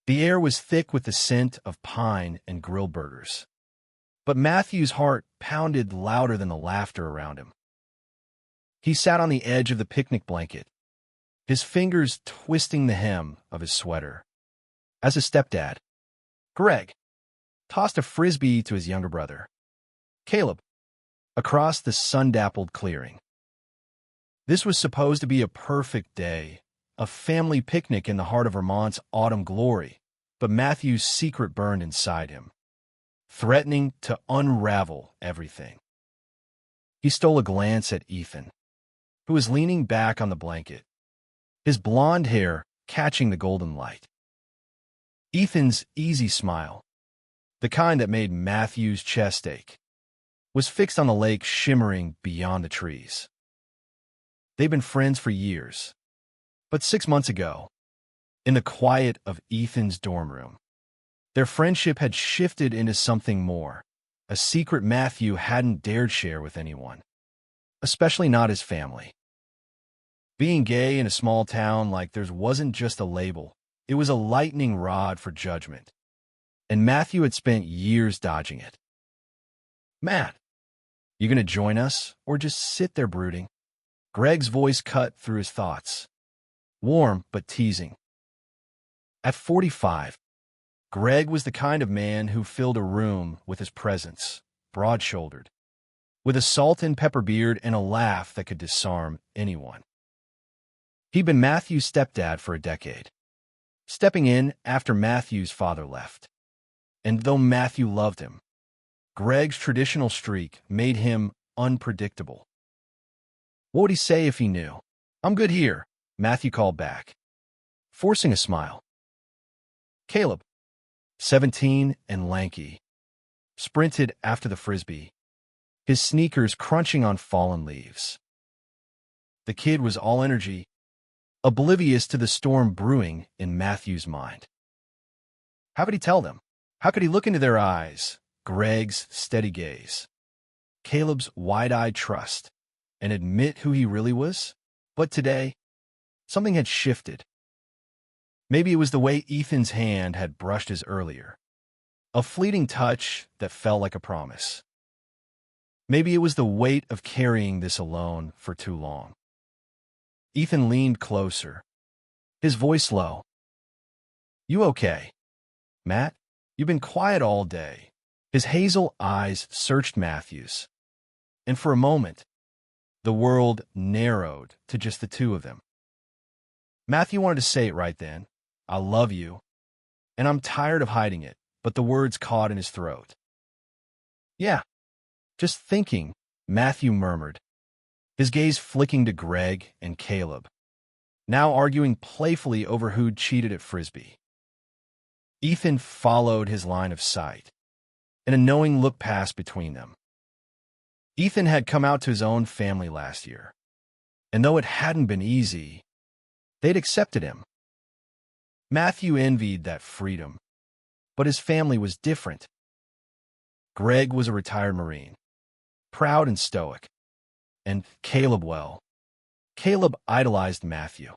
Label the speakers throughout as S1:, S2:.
S1: The air was thick with the scent of pine and grilled burgers. But Matthew's heart pounded louder than the laughter around him. He sat on the edge of the picnic blanket, his fingers twisting the hem of his sweater, as his stepdad, Greg, tossed a frisbee to his younger brother, Caleb, across the sun-dappled clearing. This was supposed to be a perfect day, a family picnic in the heart of Vermont's autumn glory, but Matthew's secret burned inside him, threatening to unravel everything. He stole a glance at Ethan, who was leaning back on the blanket, his blonde hair catching the golden light. Ethan's easy smile, the kind that made Matthew's chest ache, was fixed on the lake shimmering beyond the trees. They'd been friends for years, but 6 months ago, in the quiet of Ethan's dorm room, their friendship had shifted into something more, a secret Matthew hadn't dared share with anyone, especially not his family. Being gay in a small town like theirs wasn't just a label, it was a lightning rod for judgment, and Matthew had spent years dodging it. "Matt, you gonna join us, or just sit there brooding?" Greg's voice cut through his thoughts, warm but teasing. At 45, Greg was the kind of man who filled a room with his presence, broad-shouldered, with a salt and pepper beard and a laugh that could disarm anyone. He'd been Matthew's stepdad for a decade, stepping in after Matthew's father left. And though Matthew loved him, Greg's traditional streak made him unpredictable. What would he say if he knew? "I'm good here," Matthew called back, forcing a smile. Caleb, 17 and lanky, sprinted after the frisbee, his sneakers crunching on fallen leaves. The kid was all energy, oblivious to the storm brewing in Matthew's mind. How could he tell them? How could he look into their eyes, Greg's steady gaze, Caleb's wide-eyed trust, and admit who he really was? But today, something had shifted. Maybe it was the way Ethan's hand had brushed his earlier, a fleeting touch that felt like a promise. Maybe it was the weight of carrying this alone for too long. Ethan leaned closer, his voice low. "You okay, Matt? You've been quiet all day." His hazel eyes searched Matthew's, and for a moment, the world narrowed to just the two of them. Matthew wanted to say it right then, "I love you, and I'm tired of hiding it," but the words caught in his throat. "Yeah, just thinking," Matthew murmured, his gaze flicking to Greg and Caleb, now arguing playfully over who'd cheated at Frisbee. Ethan followed his line of sight, and a knowing look passed between them. Ethan had come out to his own family last year, and though it hadn't been easy, they'd accepted him. Matthew envied that freedom, but his family was different. Greg was a retired Marine, proud and stoic, and Caleb idolized Matthew.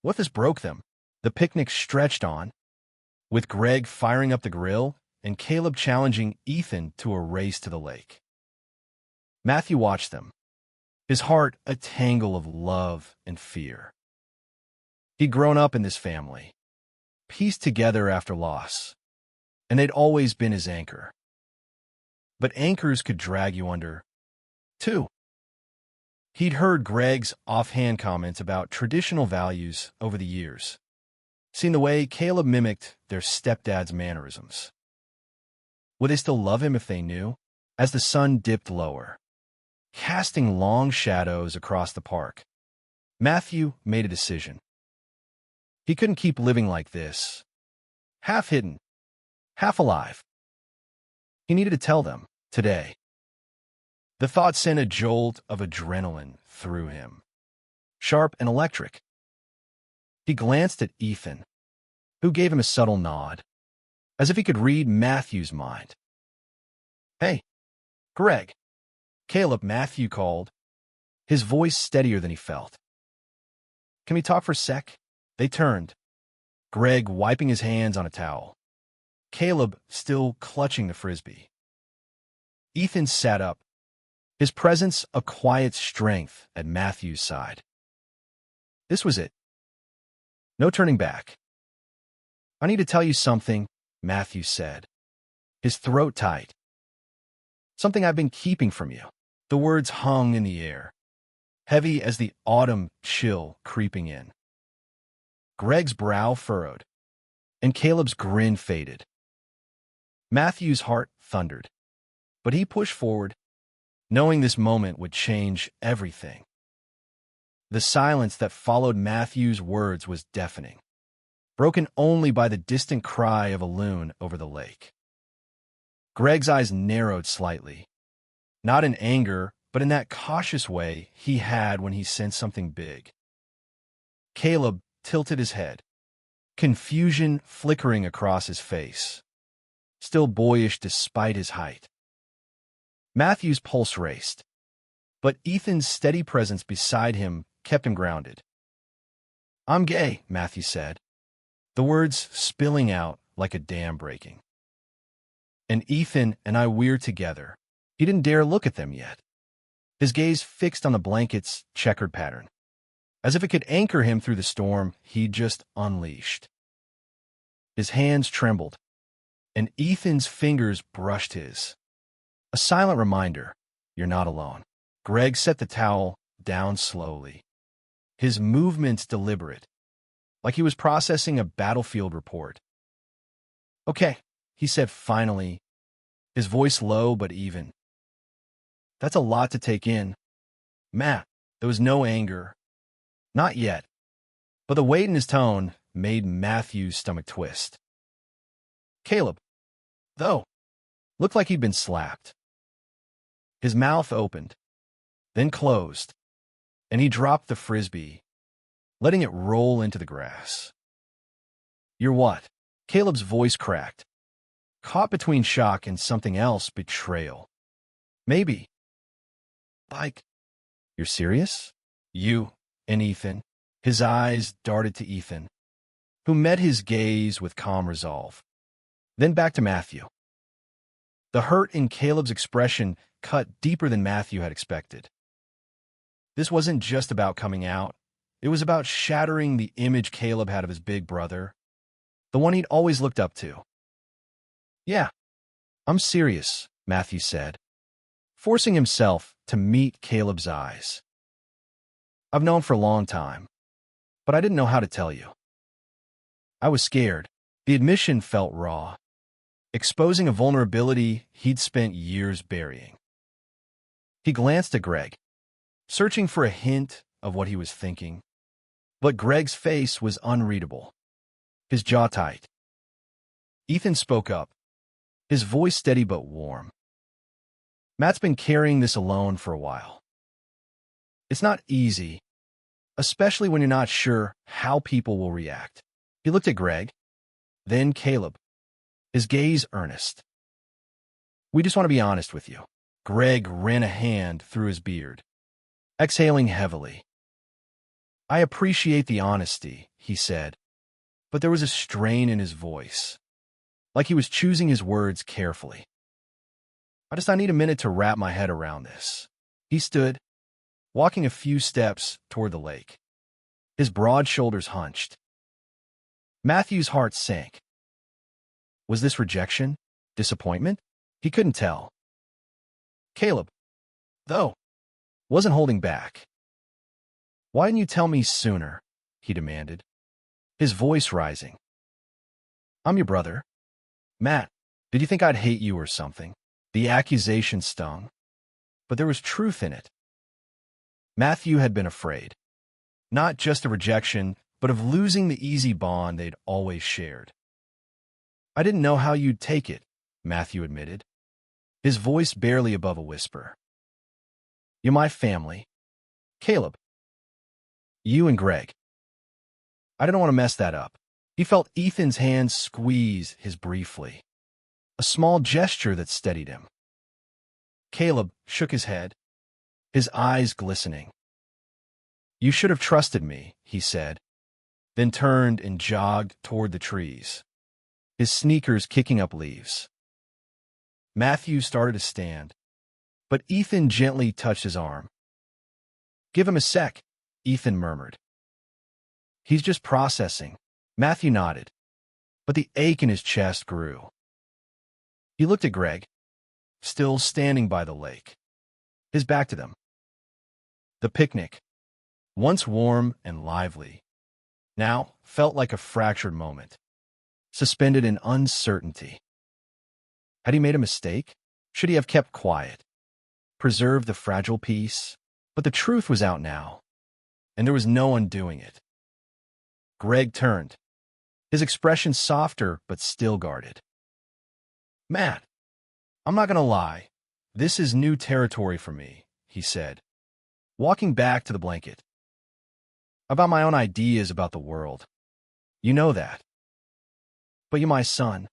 S1: What if this broke them? The picnic stretched on, with Greg firing up the grill and Caleb challenging Ethan to a race to the lake. Matthew watched them, his heart a tangle of love and fear. He'd grown up in this family, pieced together after loss, and they'd always been his anchor. But anchors could drag you under, too. He'd heard Greg's offhand comments about traditional values over the years, seen the way Caleb mimicked their stepdad's mannerisms. Would they still love him if they knew? As the sun dipped lower, casting long shadows across the park, Matthew made a decision. He couldn't keep living like this, half hidden, half alive. He needed to tell them, today. The thought sent a jolt of adrenaline through him, sharp and electric. He glanced at Ethan, who gave him a subtle nod, as if he could read Matthew's mind. "Hey, Greg." "Caleb," Matthew called, his voice steadier than he felt. "Can we talk for a sec?" They turned, Greg wiping his hands on a towel. Caleb still clutching the frisbee. Ethan sat up, his presence a quiet strength at Matthew's side. This was it. No turning back. I need to tell you something, Matthew said, his throat tight. Something I've been keeping from you. The words hung in the air, heavy as the autumn chill creeping in. Greg's brow furrowed, and Caleb's grin faded. Matthew's heart thundered, but he pushed forward, knowing this moment would change everything. The silence that followed Matthew's words was deafening, broken only by the distant cry of a loon over the lake. Greg's eyes narrowed slightly, not in anger, but in that cautious way he had when he sensed something big. Caleb tilted his head, confusion flickering across his face, still boyish despite his height. Matthew's pulse raced, but Ethan's steady presence beside him kept him grounded. I'm gay, Matthew said, the words spilling out like a dam breaking. And Ethan and we're together. He didn't dare look at them yet, his gaze fixed on the blanket's checkered pattern, as if it could anchor him through the storm he'd just unleashed. His hands trembled, and Ethan's fingers brushed his. A silent reminder, you're not alone. Greg set the towel down slowly, his movements deliberate, like he was processing a battlefield report. Okay, he said finally, his voice low but even. That's a lot to take in. Matt, there was no anger. Not yet. But the weight in his tone made Matthew's stomach twist. Caleb, though, looked like he'd been slapped. His mouth opened, then closed, and he dropped the frisbee, letting it roll into the grass. You're what? Caleb's voice cracked, caught between shock and something else, betrayal. Maybe. Like, you're serious? You and Ethan. His eyes darted to Ethan, who met his gaze with calm resolve. Then back to Matthew. The hurt in Caleb's expression cut deeper than Matthew had expected. This wasn't just about coming out. It was about shattering the image Caleb had of his big brother, the one he'd always looked up to. Yeah, I'm serious, Matthew said, forcing himself to meet Caleb's eyes. I've known for a long time, but I didn't know how to tell you. I was scared. The admission felt raw, exposing a vulnerability he'd spent years burying. He glanced at Greg, searching for a hint of what he was thinking, but Greg's face was unreadable, his jaw tight. Ethan spoke up, his voice steady but warm. Matt's been carrying this alone for a while. It's not easy, especially when you're not sure how people will react. He looked at Greg, then Caleb, his gaze earnest. We just want to be honest with you. Greg ran a hand through his beard, exhaling heavily. I appreciate the honesty, he said, but there was a strain in his voice, like he was choosing his words carefully. I need a minute to wrap my head around this. He stood, walking a few steps toward the lake, his broad shoulders hunched. Matthew's heart sank. Was this rejection? Disappointment? He couldn't tell. Caleb, though, wasn't holding back. Why didn't you tell me sooner? He demanded, his voice rising. I'm your brother. Matt, did you think I'd hate you or something? The accusation stung, but there was truth in it. Matthew had been afraid, not just of rejection, but of losing the easy bond they'd always shared. I didn't know how you'd take it, Matthew admitted, his voice barely above a whisper. You're my family. Caleb. You and Greg. I didn't want to mess that up. He felt Ethan's hand squeeze his briefly, a small gesture that steadied him. Caleb shook his head, his eyes glistening. You should have trusted me, he said, then turned and jogged toward the trees, his sneakers kicking up leaves. Matthew started to stand, but Ethan gently touched his arm. "Give him a sec," Ethan murmured. "He's just processing." Matthew nodded, but the ache in his chest grew. He looked at Greg, still standing by the lake, his back to them. The picnic, once warm and lively, now felt like a fractured moment, suspended in uncertainty. Had he made a mistake? Should he have kept quiet, preserved the fragile peace? But the truth was out now, and there was no undoing it. Greg turned, his expression softer but still guarded. "Matt, I'm not going to lie. This is new territory for me," he said, walking back to the blanket. "About my own ideas about the world. You know that. But you're my son.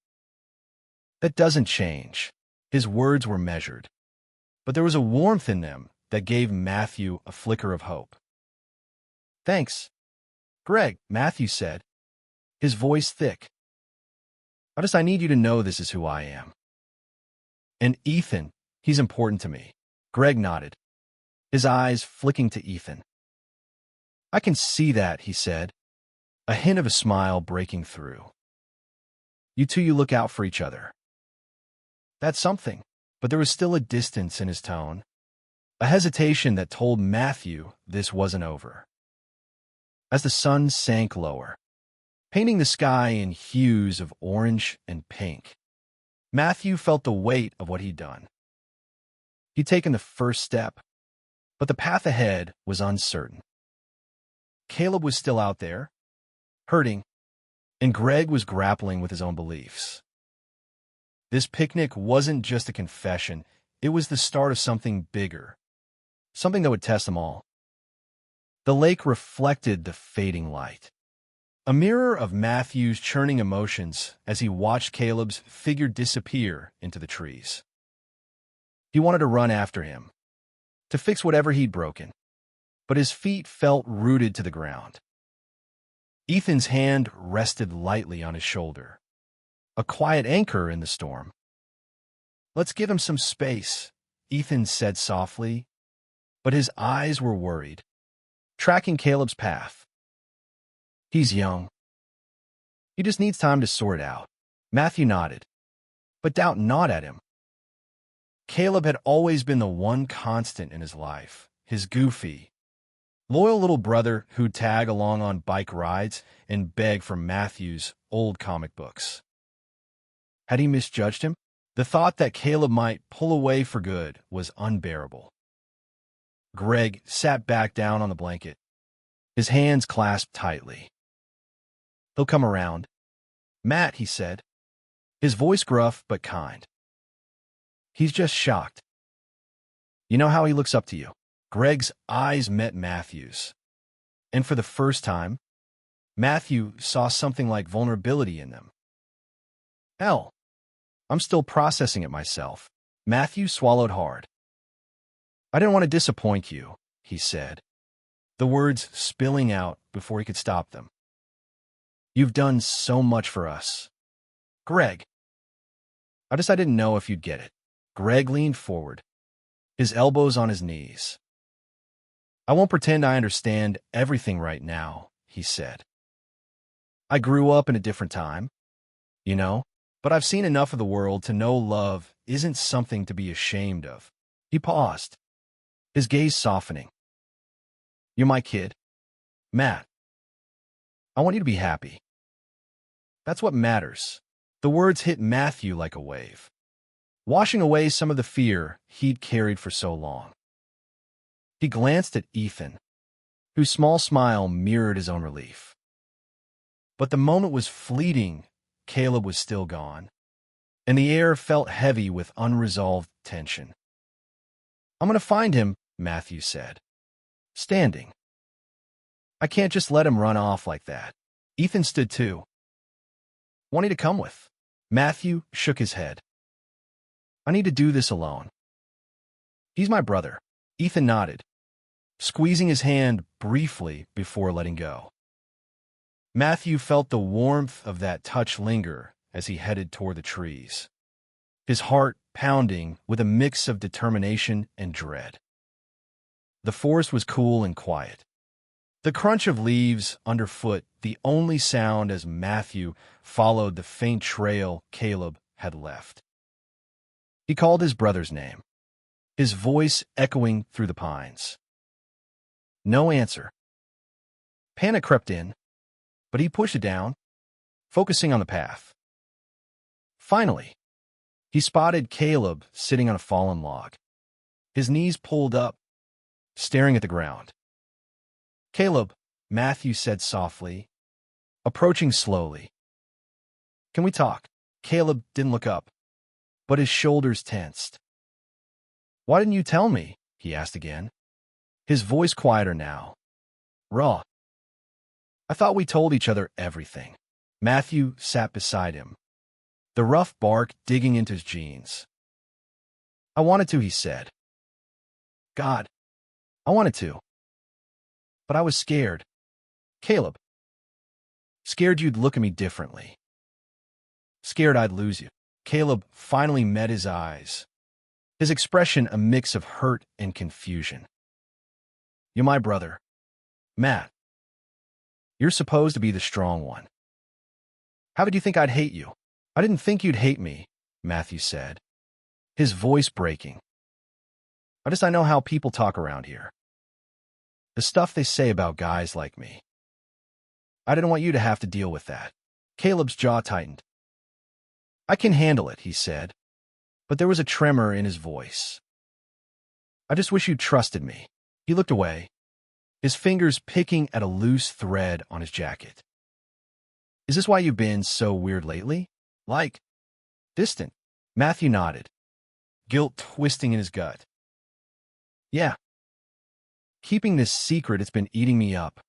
S1: That doesn't change." His words were measured, but there was a warmth in them that gave Matthew a flicker of hope. "Thanks, Greg," Matthew said, his voice thick. I need you to know this is who I am. And Ethan, he's important to me." Greg nodded, his eyes flicking to Ethan. "I can see that," he said, a hint of a smile breaking through. You look out for each other." That's something, but there was still a distance in his tone, a hesitation that told Matthew this wasn't over. As the sun sank lower, painting the sky in hues of orange and pink, Matthew felt the weight of what he'd done. He'd taken the first step, but the path ahead was uncertain. Caleb was still out there, hurting, and Greg was grappling with his own beliefs. This picnic wasn't just a confession, it was the start of something bigger, something that would test them all. The lake reflected the fading light, a mirror of Matthew's churning emotions as he watched Caleb's figure disappear into the trees. He wanted to run after him, to fix whatever he'd broken, but his feet felt rooted to the ground. Ethan's hand rested lightly on his shoulder, a quiet anchor in the storm. "Let's give him some space," Ethan said softly, but his eyes were worried, tracking Caleb's path. "He's young. He just needs time to sort it out." Matthew nodded, but doubt gnawed at him. Caleb had always been the one constant in his life, his goofy, loyal little brother who'd tag along on bike rides and beg for Matthew's old comic books. Had he misjudged him? The thought that Caleb might pull away for good was unbearable. Greg sat back down on the blanket, his hands clasped tightly. "He'll come around." "Matt," he said, his voice gruff but kind. "He's just shocked. You know how he looks up to you." Greg's eyes met Matthew's, and for the first time, Matthew saw something like vulnerability in them. "Hell, I'm still processing it myself." Matthew swallowed hard. "I didn't want to disappoint you," he said, the words spilling out before he could stop them. "You've done so much for us. Greg, I didn't know if you'd get it." Greg leaned forward, his elbows on his knees. "I won't pretend I understand everything right now," he said. "I grew up in a different time, but I've seen enough of the world to know love isn't something to be ashamed of." He paused, his gaze softening. "You're my kid, Matt. I want you to be happy. That's what matters." The words hit Matthew like a wave, washing away some of the fear he'd carried for so long. He glanced at Ethan, whose small smile mirrored his own relief. But the moment was fleeting. Caleb was still gone, and the air felt heavy with unresolved tension. "I'm going to find him," Matthew said, standing. "I can't just let him run off like that." Ethan stood too. "Want you to come with?" Matthew shook his head. "I need to do this alone." "He's my brother." Ethan nodded, squeezing his hand briefly before letting go. Matthew felt the warmth of that touch linger as he headed toward the trees, his heart pounding with a mix of determination and dread. The forest was cool and quiet. The crunch of leaves underfoot, the only sound as Matthew followed the faint trail Caleb had left. He called his brother's name, his voice echoing through the pines. No answer. Panic crept in, but he pushed it down, focusing on the path. Finally, he spotted Caleb sitting on a fallen log, his knees pulled up, staring at the ground. "Caleb," Matthew said softly, approaching slowly. "Can we talk?" Caleb didn't look up, but his shoulders tensed. "Why didn't you tell me?" he asked again, his voice quieter now, raw. "I thought we told each other everything." Matthew sat beside him, the rough bark digging into his jeans. "I wanted to," he said. "God, I wanted to. But I was scared. Caleb. Scared you'd look at me differently. Scared I'd lose you." Caleb finally met his eyes, his expression a mix of hurt and confusion. "You're my brother, Matt. You're supposed to be the strong one. How did you think I'd hate you?" "I didn't think you'd hate me," Matthew said, his voice breaking. I know how people talk around here. The stuff they say about guys like me. I didn't want you to have to deal with that." Caleb's jaw tightened. "I can handle it," he said, but there was a tremor in his voice. "I just wish you trusted me." He looked away, his fingers picking at a loose thread on his jacket. "Is this why you've been so weird lately? Like, distant?" Matthew nodded, guilt twisting in his gut. "Yeah. Keeping this secret, it's been eating me up.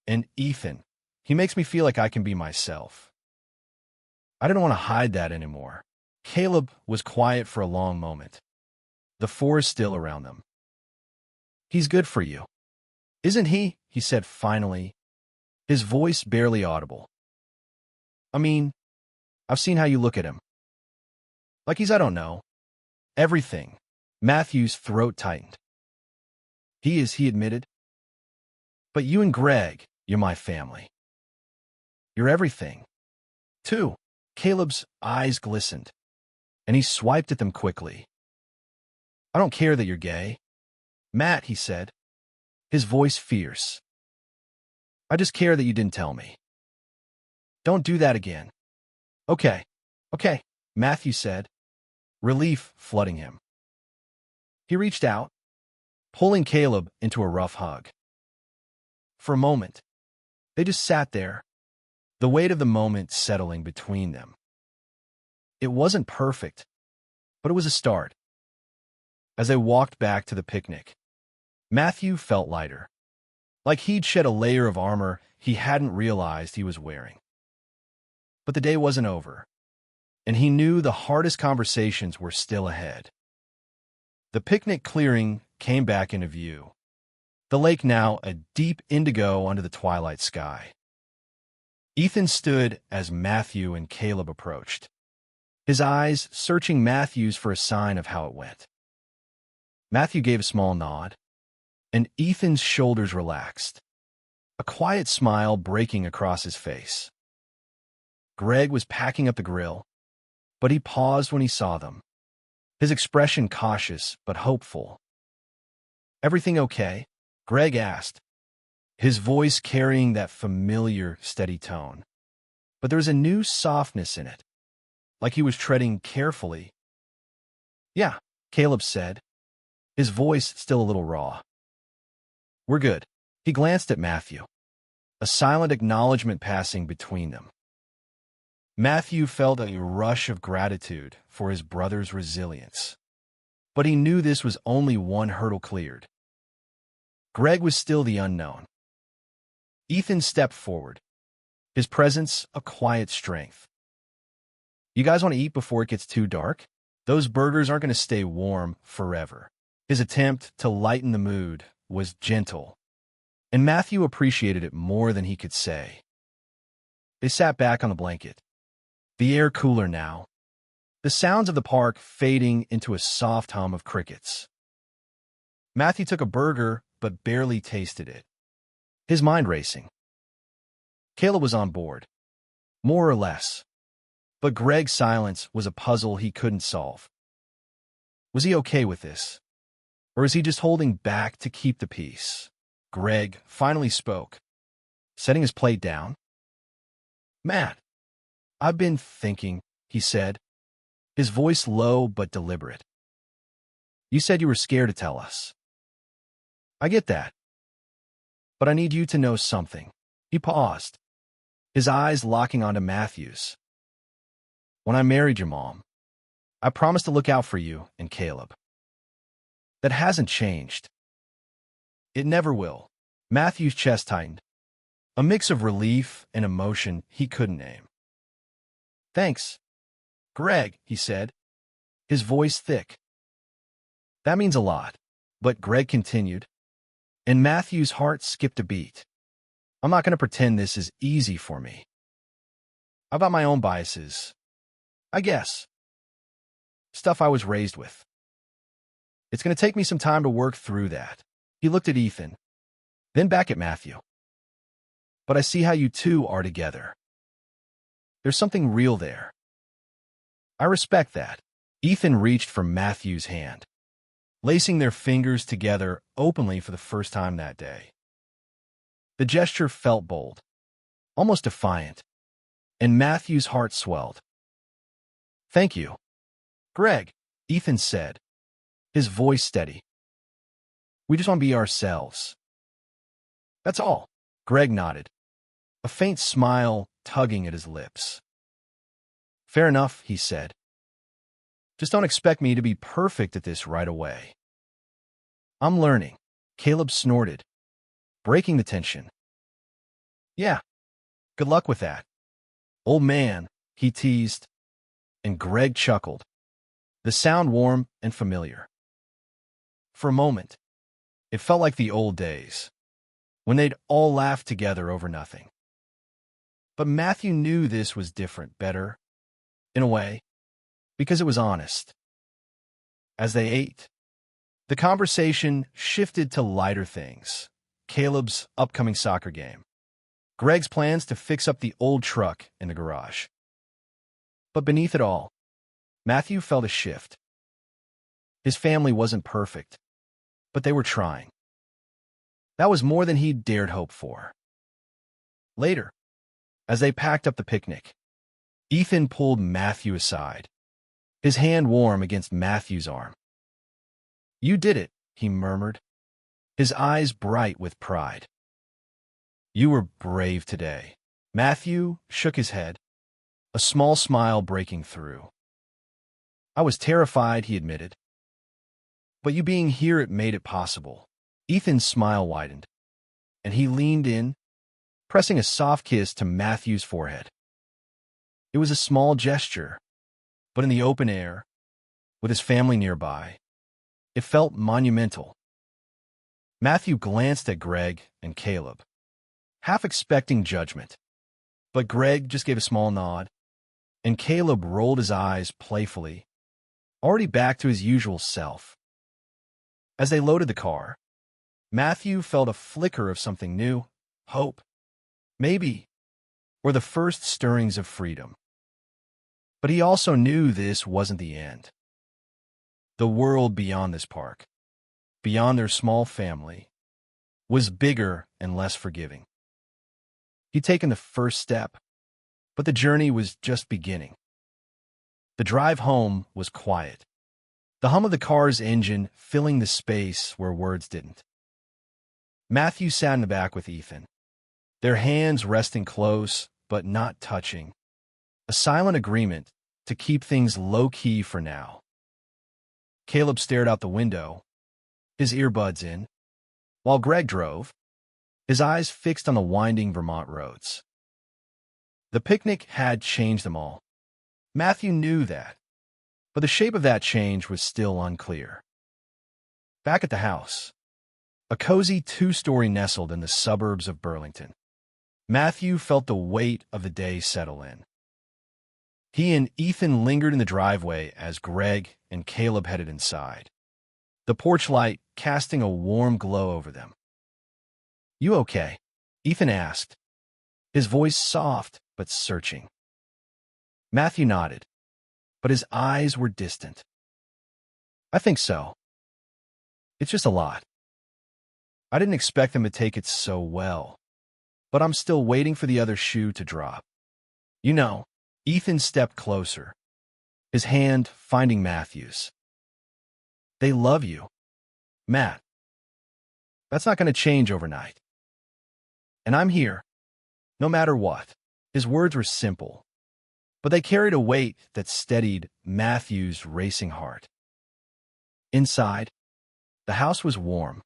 S1: And Ethan, he makes me feel like I can be myself. I didn't want to hide that anymore." Caleb was quiet for a long moment, the forest still around them. "He's good for you, isn't he?" he said finally, his voice barely audible. "I mean, I've seen how you look at him. Like he's, I don't know, everything." Matthew's throat tightened. "He is," he admitted. "But you and Greg, you're my family. You're everything, too." Caleb's eyes glistened, and he swiped at them quickly. "I don't care that you're gay, Matt," he said, his voice fierce. "I just care that you didn't tell me. Don't do that again." Okay, Matthew said, relief flooding him. He reached out, pulling Caleb into a rough hug. For a moment, they just sat there, the weight of the moment settling between them. It wasn't perfect, but it was a start. As they walked back to the picnic, Matthew felt lighter, like he'd shed a layer of armor he hadn't realized he was wearing. But the day wasn't over, and he knew the hardest conversations were still ahead. The picnic clearing came back into view, the lake now a deep indigo under the twilight sky. Ethan stood as Matthew and Caleb approached, his eyes searching Matthew's for a sign of how it went. Matthew gave a small nod, and Ethan's shoulders relaxed, a quiet smile breaking across his face. Greg was packing up the grill, but he paused when he saw them, his expression cautious but hopeful. "Everything okay?" Greg asked, his voice carrying that familiar, steady tone. But there was a new softness in it, like he was treading carefully. "Yeah," Caleb said, his voice still a little raw. "We're good." He glanced at Matthew, a silent acknowledgement passing between them. Matthew felt a rush of gratitude for his brother's resilience, but he knew this was only one hurdle cleared. Greg was still the unknown. Ethan stepped forward, his presence a quiet strength. "You guys want to eat before it gets too dark? Those burgers aren't going to stay warm forever." His attempt to lighten the mood was gentle, and Matthew appreciated it more than he could say. They sat back on the blanket, the air cooler now, the sounds of the park fading into a soft hum of crickets. Matthew took a burger but barely tasted it, his mind racing. Caleb was on board, more or less, but Greg's silence was a puzzle he couldn't solve. Was he okay with this? Or is he just holding back to keep the peace? Greg finally spoke, setting his plate down. "Matt, I've been thinking," he said, his voice low but deliberate. "You said you were scared to tell us. I get that. But I need you to know something." He paused, his eyes locking onto Matthew's. "When I married your mom, I promised to look out for you and Caleb. That hasn't changed. It never will." Matthew's chest tightened, a mix of relief and emotion he couldn't name. "Thanks, Greg," he said, his voice thick. "That means a lot." But Greg continued, and Matthew's heart skipped a beat. "I'm not going to pretend this is easy for me. I've got my own biases, I guess. Stuff I was raised with. It's going to take me some time to work through that." He looked at Ethan, then back at Matthew. "But I see how you two are together. There's something real there. I respect that." Ethan reached for Matthew's hand, lacing their fingers together openly for the first time that day. The gesture felt bold, almost defiant, and Matthew's heart swelled. "Thank you, Greg," Ethan said, his voice steady. "We just want to be ourselves. That's all." Greg nodded, a faint smile tugging at his lips. "Fair enough," he said. "Just don't expect me to be perfect at this right away." "I'm learning," Caleb snorted, breaking the tension. "Yeah, good luck with that, old man," he teased, and Greg chuckled, the sound warm and familiar. For a moment, it felt like the old days, when they'd all laughed together over nothing. But Matthew knew this was different, better, in a way, because it was honest. As they ate, the conversation shifted to lighter things: Caleb's upcoming soccer game, Greg's plans to fix up the old truck in the garage. But beneath it all, Matthew felt a shift. His family wasn't perfect, but they were trying. That was more than he'd dared hope for. Later, as they packed up the picnic, Ethan pulled Matthew aside, his hand warm against Matthew's arm. "You did it," he murmured, his eyes bright with pride. "You were brave today." Matthew shook his head, a small smile breaking through. "I was terrified," he admitted. "But you being here, it made it possible." Ethan's smile widened, and he leaned in, pressing a soft kiss to Matthew's forehead. It was a small gesture, but in the open air, with his family nearby, it felt monumental. Matthew glanced at Greg and Caleb, half expecting judgment, but Greg just gave a small nod, and Caleb rolled his eyes playfully, already back to his usual self. As they loaded the car, Matthew felt a flicker of something new, hope, maybe, or the first stirrings of freedom. But he also knew this wasn't the end. The world beyond this park, beyond their small family, was bigger and less forgiving. He'd taken the first step, but the journey was just beginning. The drive home was quiet, the hum of the car's engine filling the space where words didn't. Matthew sat in the back with Ethan, their hands resting close but not touching, a silent agreement to keep things low-key for now. Caleb stared out the window, his earbuds in, while Greg drove, his eyes fixed on the winding Vermont roads. The picnic had changed them all. Matthew knew that, but the shape of that change was still unclear. Back at the house, a cozy two-story nestled in the suburbs of Burlington. Matthew felt the weight of the day settle in. He and Ethan lingered in the driveway as Greg and Caleb headed inside, the porch light casting a warm glow over them. "You okay?" Ethan asked, his voice soft but searching. Matthew nodded, but his eyes were distant. "I think so. It's just a lot. I didn't expect them to take it so well, but I'm still waiting for the other shoe to drop." "You know," Ethan stepped closer, his hand finding Matthew's. "They love you, Matt. That's not going to change overnight. And I'm here, no matter what." His words were simple, but they carried a weight that steadied Matthew's racing heart. Inside, the house was warm,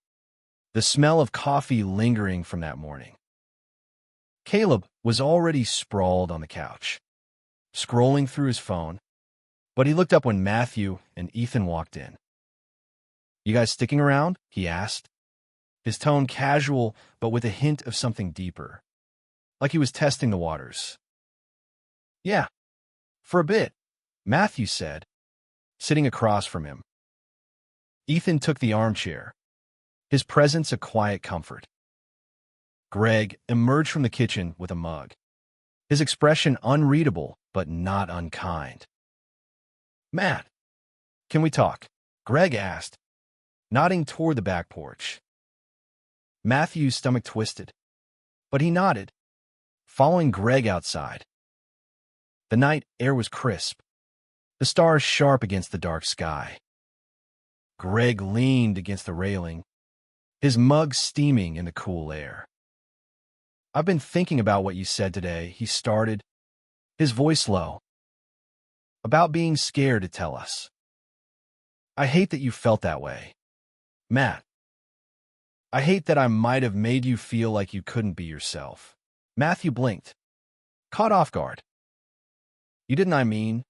S1: the smell of coffee lingering from that morning. Caleb was already sprawled on the couch, scrolling through his phone, but he looked up when Matthew and Ethan walked in. "You guys sticking around?" he asked, his tone casual but with a hint of something deeper, like he was testing the waters. "Yeah, for a bit," Matthew said, sitting across from him. Ethan took the armchair, his presence a quiet comfort. Greg emerged from the kitchen with a mug, his expression unreadable but not unkind. "Matt, can we talk?" Greg asked, nodding toward the back porch. Matthew's stomach twisted, but he nodded, following Greg outside. The night air was crisp, the stars sharp against the dark sky. Greg leaned against the railing, his mug steaming in the cool air. "I've been thinking about what you said today," he started, his voice low. "About being scared to tell us. I hate that you felt that way, Matt. I hate that I might have made you feel like you couldn't be yourself." Matthew blinked, caught off guard. "You didn't, I mean,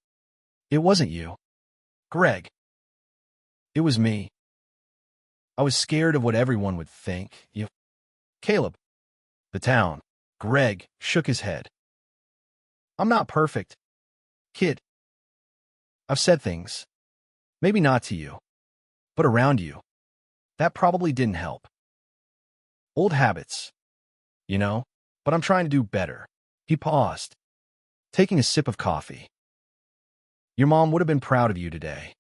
S1: it wasn't you, Greg. It was me. I was scared of what everyone would think. You, Caleb, the town." Greg shook his head. "I'm not perfect, kid. I've said things, maybe not to you, but around you. That probably didn't help. Old habits, you know, but I'm trying to do better." He paused, taking a sip of coffee. "Your mom would have been proud of you today.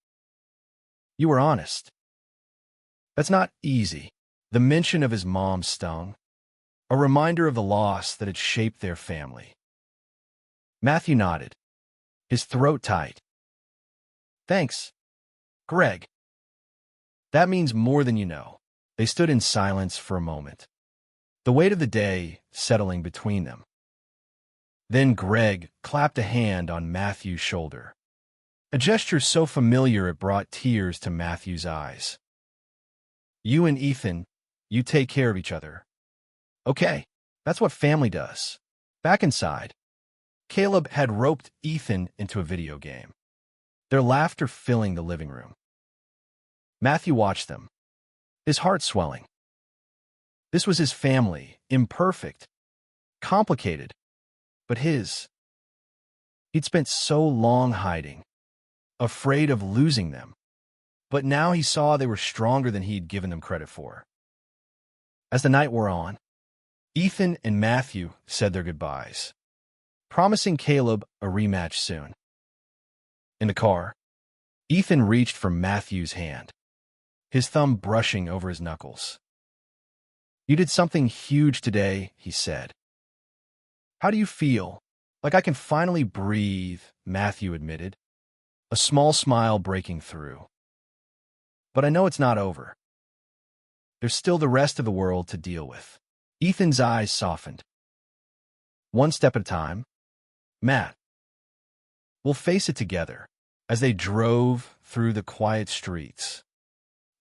S1: You were honest. That's not easy." The mention of his mom stung, a reminder of the loss that had shaped their family. Matthew nodded, his throat tight. "Thanks, Greg. That means more than you know." They stood in silence for a moment, the weight of the day settling between them. Then Greg clapped a hand on Matthew's shoulder, a gesture so familiar it brought tears to Matthew's eyes. "You and Ethan, you take care of each other. Okay, that's what family does." Back inside, Caleb had roped Ethan into a video game, their laughter filling the living room. Matthew watched them, his heart swelling. This was his family, imperfect, complicated, but his. He'd spent so long hiding, afraid of losing them, but now he saw they were stronger than he'd given them credit for. As the night wore on, Ethan and Matthew said their goodbyes, promising Caleb a rematch soon. In the car, Ethan reached for Matthew's hand, his thumb brushing over his knuckles. "You did something huge today," he said. "How do you feel?" "Like I can finally breathe," Matthew admitted, a small smile breaking through. "But I know it's not over. There's still the rest of the world to deal with." Ethan's eyes softened. "One step at a time, Matt. We'll face it together." As they drove through the quiet streets,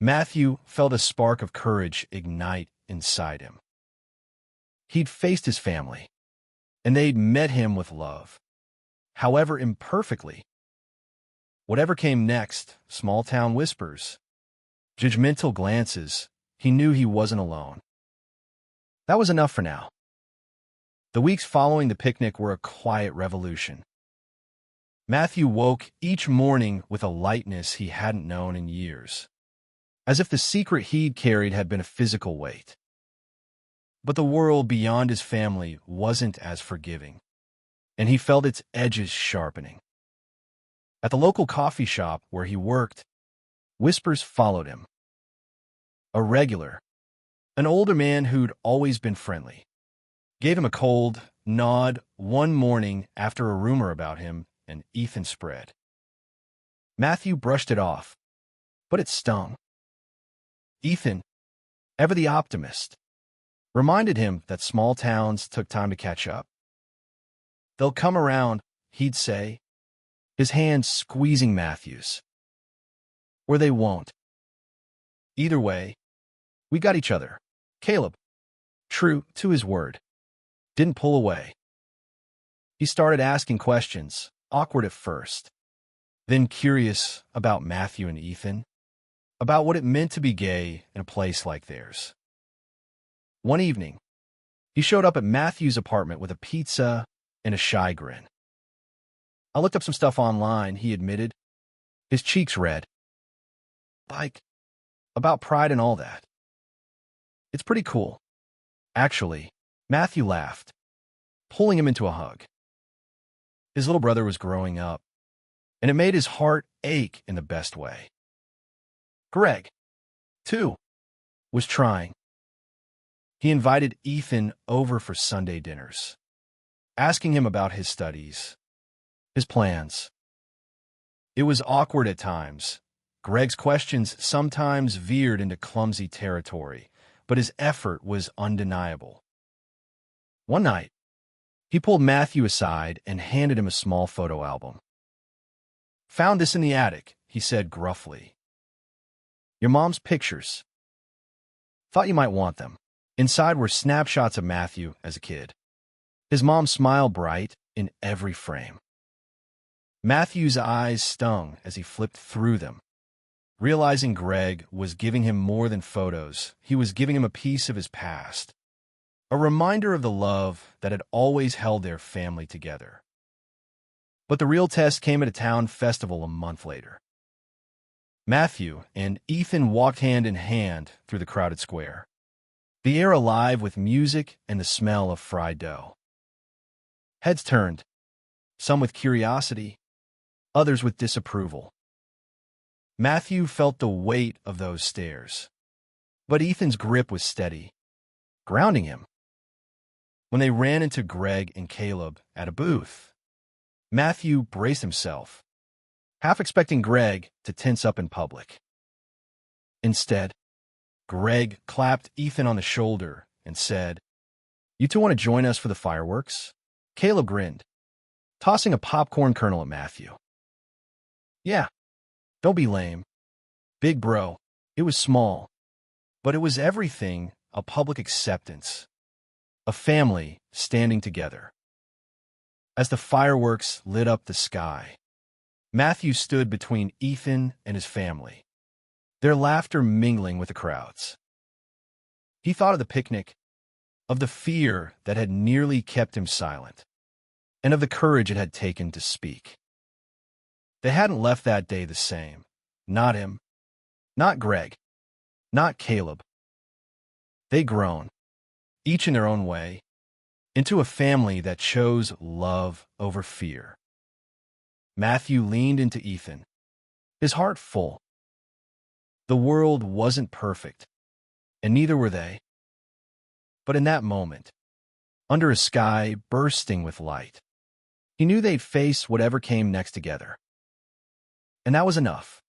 S1: Matthew felt a spark of courage ignite inside him. He'd faced his family, and they'd met him with love, however imperfectly. Whatever came next, small-town whispers, judgmental glances, he knew he wasn't alone. That was enough for now. The weeks following the picnic were a quiet revolution. Matthew woke each morning with a lightness he hadn't known in years, as if the secret he'd carried had been a physical weight. But the world beyond his family wasn't as forgiving, and he felt its edges sharpening. At the local coffee shop where he worked, whispers followed him. A regular, an older man who'd always been friendly, gave him a cold nod one morning after a rumor about him and Ethan spread. Matthew brushed it off, but it stung. Ethan, ever the optimist, reminded him that small towns took time to catch up. "They'll come around," he'd say, his hand squeezing Matthew's. "Or they won't. Either way, we got each other." Caleb, true to his word, didn't pull away. He started asking questions, awkward at first, then curious about Matthew and Ethan, about what it meant to be gay in a place like theirs. One evening, he showed up at Matthew's apartment with a pizza and a shy grin. "I looked up some stuff online," he admitted, his cheeks red. "Like, about pride and all that. It's pretty cool." Actually, Matthew laughed, pulling him into a hug. His little brother was growing up, and it made his heart ache in the best way. Greg, too, was trying. He invited Ethan over for Sunday dinners, asking him about his studies, his plans. It was awkward at times. Greg's questions sometimes veered into clumsy territory, but his effort was undeniable. One night, he pulled Matthew aside and handed him a small photo album. "Found this in the attic," he said gruffly. "Your mom's pictures. Thought you might want them." Inside were snapshots of Matthew as a kid, his mom's smile bright in every frame. Matthew's eyes stung as he flipped through them. Realizing Greg was giving him more than photos, he was giving him a piece of his past, a reminder of the love that had always held their family together. But the real test came at a town festival a month later. Matthew and Ethan walked hand in hand through the crowded square, the air alive with music and the smell of fried dough. Heads turned, some with curiosity, others with disapproval. Matthew felt the weight of those stares, but Ethan's grip was steady, grounding him. When they ran into Greg and Caleb at a booth, Matthew braced himself, half expecting Greg to tense up in public. Instead, Greg clapped Ethan on the shoulder and said, "You two want to join us for the fireworks?" Caleb grinned, tossing a popcorn kernel at Matthew. "Yeah, don't be lame. Big bro." It was small, but it was everything: a public acceptance, a family standing together. As the fireworks lit up the sky, Matthew stood between Ethan and his family, their laughter mingling with the crowds. He thought of the picnic, of the fear that had nearly kept him silent, and of the courage it had taken to speak. They hadn't left that day the same. Not him, not Greg, not Caleb. They'd grown, each in their own way, into a family that chose love over fear. Matthew leaned into Ethan, his heart full. The world wasn't perfect, and neither were they. But in that moment, under a sky bursting with light, he knew they'd face whatever came next together. And that was enough.